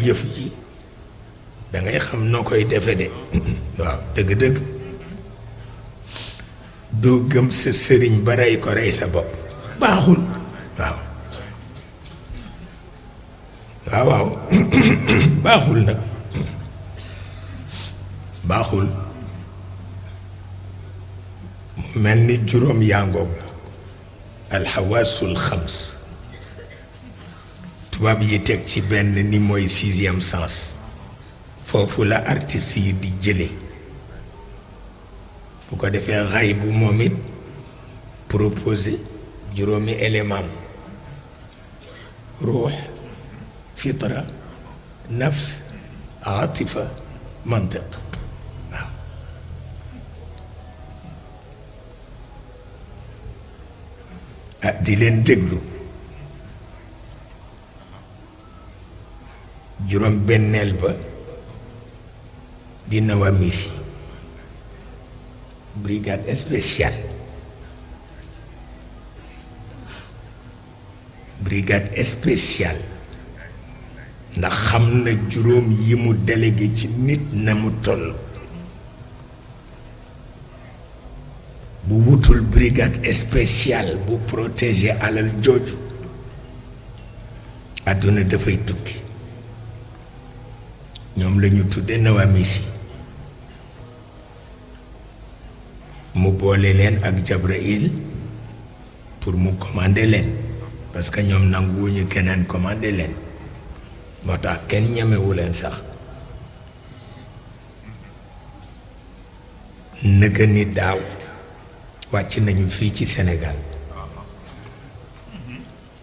yëf ji da ngay xam noo koy defe de waaw dëgg-dëgg doo gëm sa sëriñ ba rey ko rey sa bopp baaxul waaw waaw waaw baaxul nag baaxul mu mel ni juróom yaa ngoog alxawaasul xams tubaab yi teg ci benn ni mooy sixième sens foofu la artiste yi di jële bu ko defee xay bu moom it proposé juróomi élément ruux fitra nafs atifa mantiq waaw ah di leen déglu juróom benneel ba di Nawamisi brigade spéciale brigade spéciale ndax xam na juróom yi mu délégué ci nit na mu toll bu wutul brigade spéciale bu protéger alal jooju àdduna dafay tukki ñoom la ñu tudde Nawamisi mu boole leen ak Jabraïl pour mu commander leen parce que ñoom nanguwuñu keneen commander leen moo tax kenn ñemewu leen sax nëga ni daaw wàcc nañu fii ci Sénégal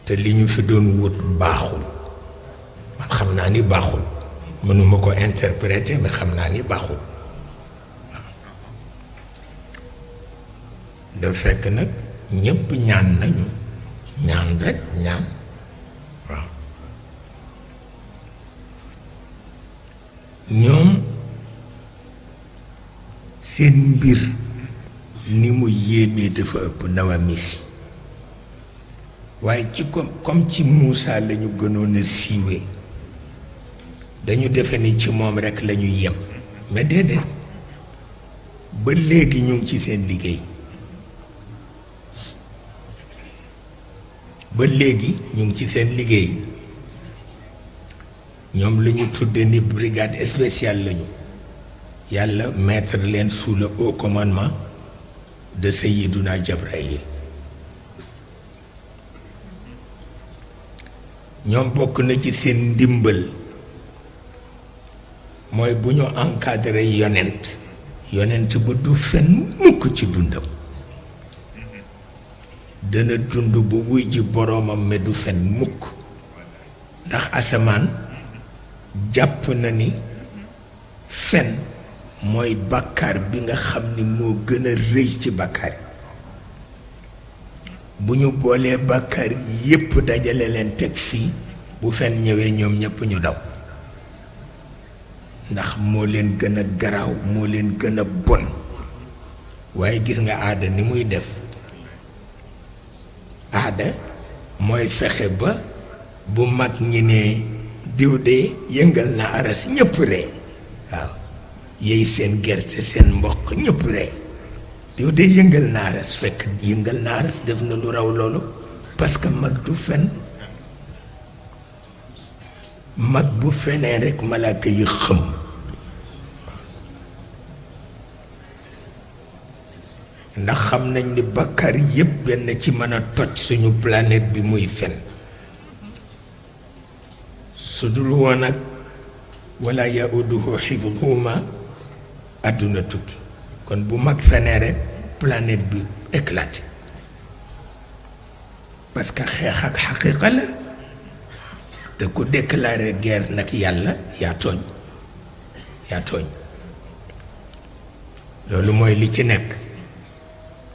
te li ñu fi doon wut baaxul man xam naa ni baaxul mënuma ko interpréter mais xam naa ni baaxul da fekk nag ñépp ñaan nañu ñaan rekk ñaan waaw ñoom seen mbir ni mu yéemee dafa ëpp Nawamisi waaye ci comme ci Moussa la ñu gënoon a siiwee dañu defe ni ci moom rekk la ñuy yem mais déedéet ba léegi ñu ngi ci seen liggéey ba léegi ñu ngi ci seen liggéey ñoom lu ñu tudde ni brigade spéciale lañu yàlla mettre leen sous le haut commandement de Sayyiduna Jabraïl ñoom bokk na ci seen ndimbal mooy bu ñu encadré yonent ba du fen mukk ci dundam dana dund ba wuy ji boroomam me du fen mukk ndax asamaan jàpp na ni fen mooy bàkkaar bi nga xam ni moo gën a rëy ci bàkkaar bu ñu boolee bàkkaar yépp dajale leen teg fii bu fen ñëwee ñoom ñépp ñu daw ndax moo leen gën a garaaw moo leen gën a bon waaye gis nga aada ni muy def aada mooy fexe ba bu mag ñi ne diw de yëngal na aras ñépp ree waaw yey seen gerte seen mboq ñépp ree diw de yëngal na aras fekk yëngal na aras def na lu raw loolu parce que mag du fen mag bu fenee rekk malaaka yi xëm ndax xam nañ ni bakkar yépp benn ci mën a toj suñu planète bi muy fen su dul woon ak wala yauduhu xifduhuma àdduna tukki kon bu mag fenee rek planète bi éclaté parce que xeex ak xaqiqa la te ku déclaré guerre nag yàlla yaa tooñ loolu mooy li ci nekk